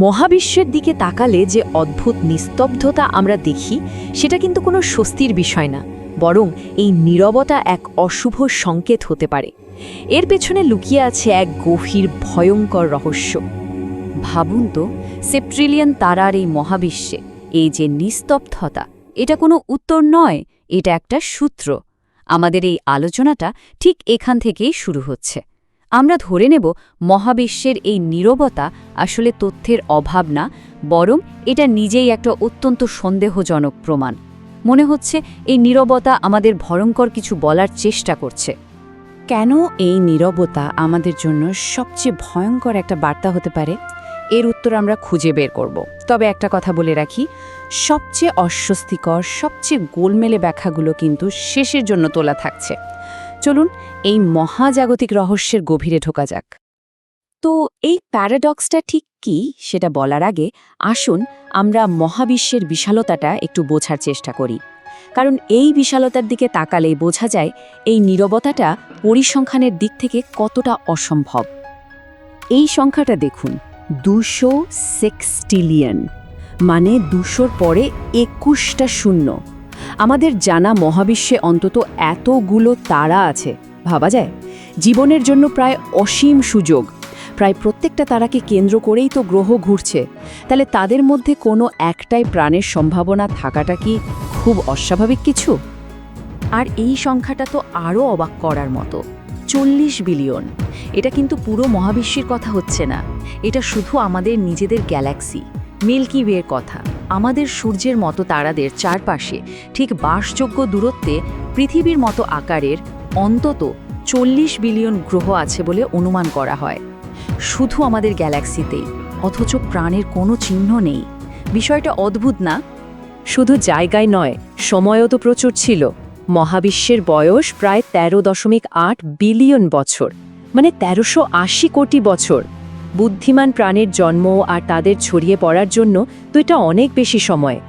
মহাবিশ্বের দিকে তাকালে যে অদ্ভুত নিস্তব্ধতা আমরা দেখি সেটা কিন্তু কোনো স্বস্তির বিষয় না, বরং এই নীরবতা এক অশুভ সংকেত হতে পারে। এর পেছনে লুকিয়ে আছে এক গভীর ভয়ঙ্কর রহস্য। ভাবুন তো, সেপ্ট্রিলিয়ন তারার এই মহাবিশ্বে এই যে নিস্তব্ধতা, এটা কোনো উত্তর নয়, এটা একটা সূত্র। আমাদের এই আলোচনাটা ঠিক এখান থেকেই শুরু হচ্ছে। আমরা ধরে নেব মহাবিশ্বের এই নীরবতা আসলে তথ্যের অভাব না, বরং এটা নিজেই একটা অত্যন্ত সন্দেহজনক প্রমাণ। মনে হচ্ছে এই নীরবতা আমাদের ভয়ঙ্কর কিছু বলার চেষ্টা করছে। কেন এই নীরবতা আমাদের জন্য সবচেয়ে ভয়ঙ্কর একটা বার্তা হতে পারে, এর উত্তর আমরা খুঁজে বের করব। তবে একটা কথা বলে রাখি, সবচেয়ে অস্বস্তিকর, সবচেয়ে গোলমেলে ব্যাখ্যাগুলো কিন্তু শেষের জন্য তোলা থাকছে। চলুন এই মহাজাগতিক রহস্যের গভীরে ঢোকা যাক। তো এই প্যারাডক্সটা ঠিক কি সেটা বলার আগে আসুন আমরা মহাবিশ্বের বিশালতাটা একটু বোঝার চেষ্টা করি। কারণ এই বিশালতার দিকে তাকালেই বোঝা যায় এই নীরবতাটা পরিসংখ্যানের দিক থেকে কতটা অসম্ভব। এই সংখ্যাটা দেখুন, 200 সেক্সটিলিয়ন, মানে 200-র পরে 21টা শূন্য। আমাদের জানা মহাবিশ্বে অন্তত এতগুলো তারা আছে, ভাবা যায়? জীবনের জন্য প্রায় অসীম সুযোগ। প্রায় প্রত্যেকটা তারাকে কেন্দ্র করেই তো গ্রহ ঘুরছে। তাহলে তাদের মধ্যে কোনো একটাই প্রাণের সম্ভাবনা থাকাটা কি খুব অস্বাভাবিক কিছু? আর এই সংখ্যাটা তো আরও অবাক করার মতো, 40 বিলিয়ন। এটা কিন্তু পুরো মহাবিশ্বের কথা হচ্ছে না, এটা শুধু আমাদের নিজেদের গ্যালাক্সি মিল্কি ওয়ের কথা। আমাদের সূর্যের মতো তারাদের চারপাশে ঠিক বাসযোগ্য দূরত্বে পৃথিবীর মতো আকারের অন্তত 40 বিলিয়ন গ্রহ আছে বলে অনুমান করা হয়, শুধু আমাদের গ্যালাক্সিতেই। অথচ প্রাণের কোনো চিহ্ন নেই। বিষয়টা অদ্ভুত না? শুধু জায়গায় নয়, সময়ও তো প্রচুর ছিল। মহাবিশ্বের বয়স প্রায় 13.8 বিলিয়ন বছর, মানে 1380 কোটি বছর। বুদ্ধিমান প্রাণের জন্ম আর তাদের ছড়িয়ে পড়ার জন্য তো এটা অনেক বেশি সময়।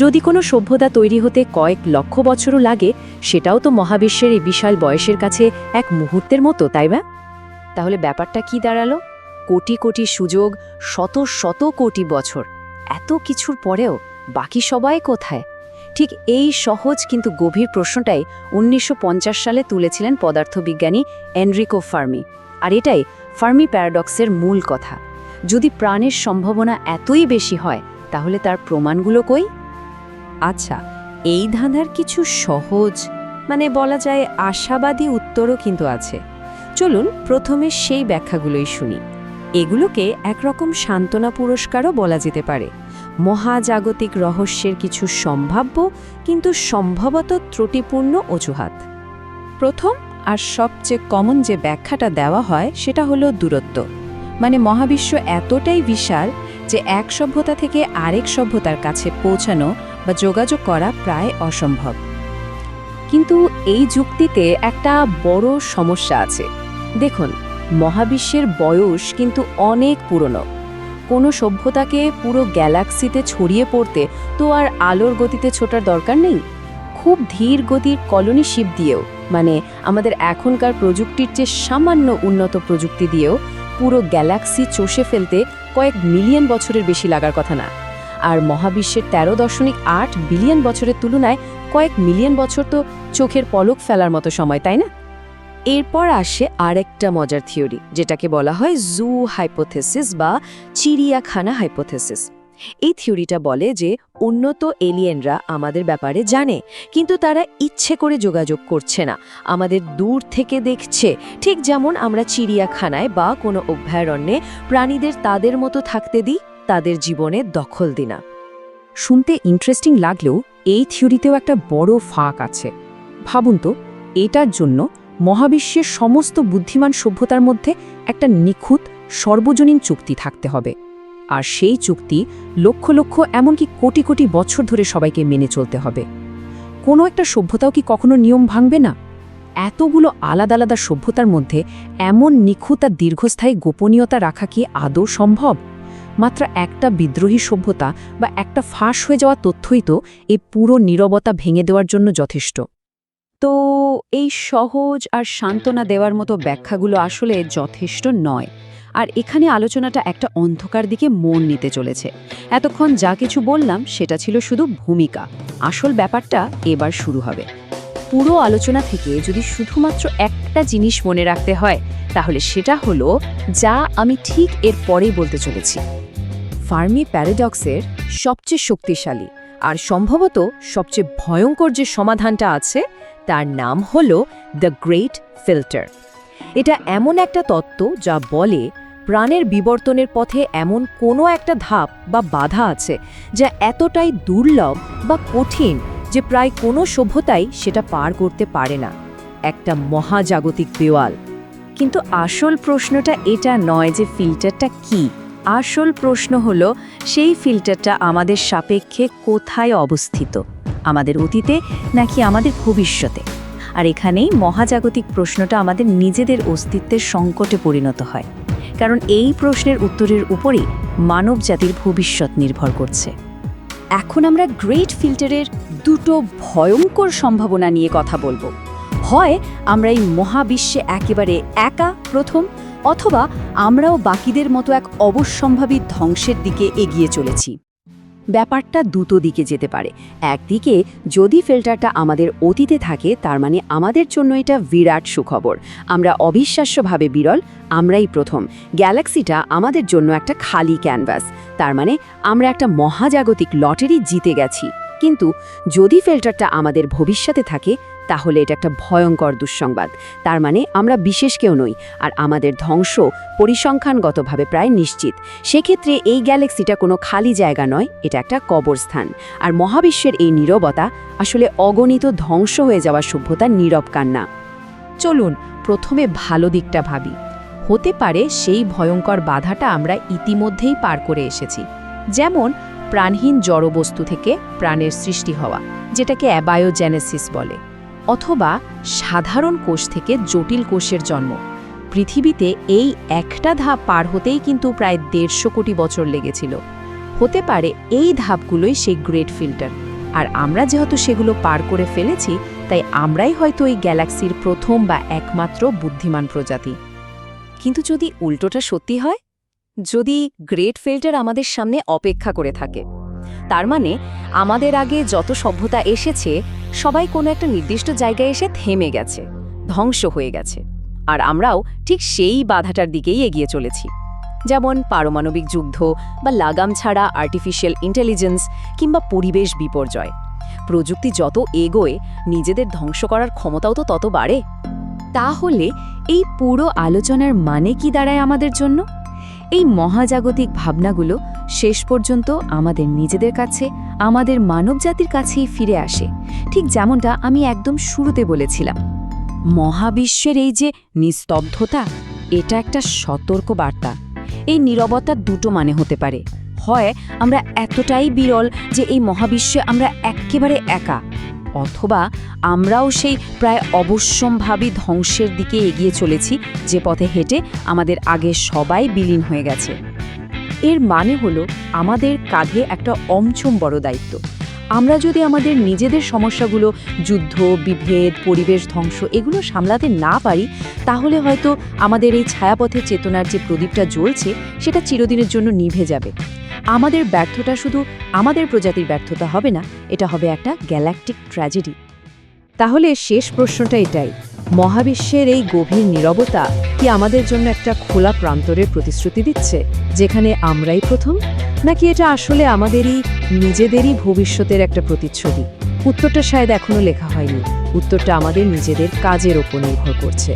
যদি কোনো সভ্যতা তৈরি হতে কয়েক লক্ষ বছরও লাগে, সেটাও তো মহাবিশ্বের এই বিশাল বয়সের কাছে এক মুহূর্তের মতো, তাই না? তাহলে ব্যাপারটা কি দাঁড়ালো? কোটি কোটি সুযোগ, শত শত কোটি বছর, এত কিছুর পরেও বাকি সবাই কোথায়? ঠিক এই সহজ কিন্তু গভীর প্রশ্নটাই 1950 সালে তুলেছিলেন পদার্থবিজ্ঞানী এনরিকো ফার্মি। আর এটাই ফার্মি প্যারাডক্সের মূল কথা। যদি প্রাণের সম্ভাবনা এতই বেশি হয়, তাহলে তার প্রমাণগুলো কই? আচ্ছা, এই ধাঁধার কিছু সহজ, মানে বলা যায় আশাবাদী উত্তরও কিন্তু আছে। চলুন প্রথমে সেই ব্যাখ্যাগুলোই শুনি। এগুলোকে একরকম সান্ত্বনা পুরস্কারও বলা যেতে পারে। মহাজাগতিক রহস্যের কিছু সম্ভাব্য কিন্তু সম্ভবত ত্রুটিপূর্ণ অজুহাত। প্রথম আর সবচেয়ে কমন যে ব্যাখ্যাটা দেওয়া হয় সেটা হলো দূরত্ব। মানে মহাবিশ্ব এতটাই বিশাল যে এক সভ্যতা থেকে আরেক সভ্যতার কাছে পৌঁছানো বা যোগাযোগ করা প্রায় অসম্ভব। কিন্তু এই যুক্তিতে একটা বড় সমস্যা আছে। দেখুন, মহাবিশ্বের বয়স কিন্তু অনেক পুরনো। কোনো সভ্যতাকে পুরো গ্যালাক্সিতে ছড়িয়ে পড়তে তো আর আলোর গতিতে ছোটার দরকার নেই। খুব ধীর গতির কলোনি শিপ দিয়েও, মানে আমাদের এখনকার প্রযুক্তির চেয়ে সামান্য উন্নত প্রযুক্তি দিয়েও পুরো গ্যালাক্সি চষে ফেলতে কয়েক মিলিয়ন বছরের বেশি লাগার কথা না। আর মহাবিশ্বের 13.8 বিলিয়ন বছরের তুলনায় কয়েক মিলিয়ন বছর তো চোখের পলক ফেলার মতো সময়, তাই না? এরপর আসে আরেকটা মজার থিওরি, যেটাকে বলা হয় জু হাইপোথেসিস বা চিড়িয়াখানা হাইপোথেসিস। এই থিওরিটা বলে যে উন্নত এলিয়েনরা আমাদের ব্যাপারে জানে, কিন্তু তারা ইচ্ছে করে যোগাযোগ করছে না, আমাদের দূর থেকে দেখছে। ঠিক যেমন আমরা চিড়িয়াখানায় বা কোনো অভয়ারণ্যে প্রাণীদের তাদের মতো থাকতে দিই, তাদের জীবনে দখল দিই না। শুনতে ইন্টারেস্টিং লাগলেও এই থিওরিতেও একটা বড় ফাঁক আছে। ভাবুন তো, এটার জন্য মহাবিশ্বের সমস্ত বুদ্ধিমান সভ্যতার মধ্যে একটা নিখুঁত সর্বজনীন চুক্তি থাকতে হবে। আর সেই চুক্তি লক্ষ লক্ষ, এমনকি কোটি কোটি বছর ধরে সবাইকে মেনে চলতে হবে। কোনো একটা সভ্যতাও কি কখনো নিয়ম ভাঙবে না? এতগুলো আলাদা আলাদা সভ্যতার মধ্যে এমন নিখুঁত আর দীর্ঘস্থায়ী গোপনীয়তা রাখা কি আদৌ সম্ভব? মাত্র একটা বিদ্রোহী সভ্যতা বা একটা ফাঁস হয়ে যাওয়া তথ্যই তো এই পুরো নীরবতা ভেঙে দেওয়ার জন্য যথেষ্ট। তো এই সহজ আর সান্ত্বনা দেওয়ার মতো ব্যাখ্যাগুলো আসলে যথেষ্ট নয়। আর এখানে আলোচনাটা একটা অন্ধকার দিকে মন নিতে চলেছে। এতক্ষণ যা কিছু বললাম সেটা ছিল শুধু ভূমিকা, আসল ব্যাপারটা এবার শুরু হবে। পুরো আলোচনা থেকে যদি শুধুমাত্র একটা জিনিস মনে রাখতে হয় তাহলে সেটা হলো যা আমি ঠিক এর পরেই বলতে চলেছি। ফার্মি প্যারাডক্সের সবচেয়ে শক্তিশালী আর সম্ভবত সবচেয়ে ভয়ঙ্কর যে সমাধানটা আছে তার নাম হলো দ্য গ্রেট ফিল্টার। এটা এমন একটা তত্ত্ব যা বলে প্রাণের বিবর্তনের পথে এমন কোনো একটা ধাপ বা বাধা আছে যা এতটাই দুর্লভ বা কঠিন যে প্রায় কোনো সভ্যতাই সেটা পার করতে পারে না, একটা মহাজাগতিক দেওয়াল। কিন্তু আসল প্রশ্নটা এটা নয় যে ফিল্টারটা কি। আসল প্রশ্ন হলো সেই ফিল্টারটা আমাদের সাপেক্ষে কোথায় অবস্থিত, আমাদের অতীতে নাকি আমাদের ভবিষ্যতে। আর এখানেই মহাজাগতিক প্রশ্নটা আমাদের নিজেদের অস্তিত্বের সংকটে পরিণত হয়, কারণ এই প্রশ্নের উত্তরের উপরেই মানবজাতির ভবিষ্যৎ নির্ভর করছে। এখন আমরা গ্রেট ফিল্টারের দুটো ভয়ঙ্কর সম্ভাবনা নিয়ে কথা বলবো। হয় আমরা এই মহাবিশ্বে একেবারে একা প্রথম, অথবা আমরাও বাকিদের মতো এক অবশ্যম্ভাবী ধ্বংসের দিকে এগিয়ে চলেছি। ব্যাপারটা দুটো দিকে যেতে পারে। একদিকে যদি ফিল্টারটা আমাদের অতীতে থাকে তার মানে আমাদের জন্য এটা বিরাট সুখবর, আমরা অবিশ্বাস্যভাবে বিরল, আমরাই প্রথম। গ্যালাক্সিটা আমাদের জন্য একটা খালি ক্যানভাস, তার মানে আমরা একটা মহাজাগতিক লটারি জিতে গেছি। কিন্তু যদি ফিল্টারটা আমাদের ভবিষ্যতে থাকে তাহলে এটা একটা ভয়ঙ্কর দুঃসংবাদ, তার মানে আমরা বিশেষ কেউ নই আর আমাদের ধ্বংস পরিসংখ্যানগতভাবে প্রায় নিশ্চিত। সেক্ষেত্রে এই গ্যালাক্সিটা কোনো খালি জায়গা নয়, এটা একটা কবরস্থান। আর মহাবিশ্বের এই নীরবতা আসলে অগণিত ধ্বংস হয়ে যাওয়া সভ্যতার নীরব কান্না। চলুন প্রথমে ভালো দিকটা ভাবি। হতে পারে সেই ভয়ঙ্কর বাধাটা আমরা ইতিমধ্যেই পার করে এসেছি, যেমন প্রাণহীন জড়বস্তু থেকে প্রাণের সৃষ্টি হওয়া, যেটাকে অ্যাবায়োজেনেসিস বলে, অথবা সাধারণ কোষ থেকে জটিল কোষের জন্ম। পৃথিবীতে এই একটা ধাপ পার হতেই কিন্তু প্রায় 150 কোটি বছর লেগেছিল। হতে পারে এই ধাপগুলোই সেই গ্রেট ফিল্টার, আর আমরা যেহেতু সেগুলো পার করে ফেলেছি তাই আমরাই হয়তো এই গ্যালাক্সির প্রথম বা একমাত্র বুদ্ধিমান প্রজাতি। কিন্তু যদি উল্টোটা সত্যি হয়, যদি গ্রেট ফিল্টার আমাদের সামনে অপেক্ষা করে থাকে, তার মানে আমাদের আগে যত সভ্যতা এসেছে সবাই কোনো একটা নির্দিষ্ট জায়গায় এসে থেমে গেছে, ধ্বংস হয়ে গেছে, আর আমরাও ঠিক সেই বাধাটার দিকেই এগিয়ে চলেছি। যেমন পারমাণবিক যুদ্ধ বা লাগাম ছাড়া আর্টিফিশিয়াল ইন্টেলিজেন্স কিংবা পরিবেশ বিপর্যয়। প্রযুক্তি যত এগোয় নিজেদের ধ্বংস করার ক্ষমতাও তো তত বাড়ে। তাহলে এই পুরো আলোচনার মানে কি দাঁড়ায় আমাদের জন্য? এই মহাজাগতিক ভাবনাগুলো শেষ পর্যন্ত আমাদের নিজেদের কাছে, আমাদের মানবজাতির কাছেই ফিরে আসে, ঠিক যেমনটা আমি একদম শুরুতে বলেছিলাম। মহাবিশ্বের এই যে নিস্তব্ধতা, এটা একটা সতর্ক বার্তা। এই নীরবতার দুটো মানে হতে পারে, হয় আমরা এতটাই বিরল যে এই মহাবিশ্বে আমরা একেবারে একা, অথবা আমরাও সেই প্রায় অবশ্যম্ভাবী ধ্বংসের দিকে এগিয়ে চলেছি, যে পথে হেঁটে আমাদের আগে সবাই বিলীন হয়ে গেছে। এর মানে হলো আমাদের কাঁধে একটা অমছম বড় দায়িত্ব। আমরা যদি আমাদের নিজেদের সমস্যাগুলো, যুদ্ধ, বিভেদ, পরিবেশ ধ্বংস এগুলো সামলাতে না পারি, তাহলে হয়তো আমাদের এই ছায়াপথের চেতনার যে প্রদীপটা জ্বলছে সেটা চিরদিনের জন্য নিভে যাবে। আমাদের ব্যর্থতা শুধু আমাদের প্রজাতির ব্যর্থতা হবে না, এটা হবে একটা গ্যালাকটিক ট্র্যাজেডি। তাহলে শেষ প্রশ্নটা এটাই, মহাবিশ্বের এই গভীর নীরবতা কি আমাদের জন্য একটা খোলা প্রান্তরের প্রতিশ্রুতি দিচ্ছে, যেখানে আমরাই প্রথম, নাকি এটা আসলে আমাদেরই নিজেদেরই ভবিষ্যতের একটা প্রতিচ্ছবি? উত্তরটা শায়দ এখনো লেখা হয়নি, উত্তরটা আমাদের নিজেদের কাজের ওপর নির্ভর করছে।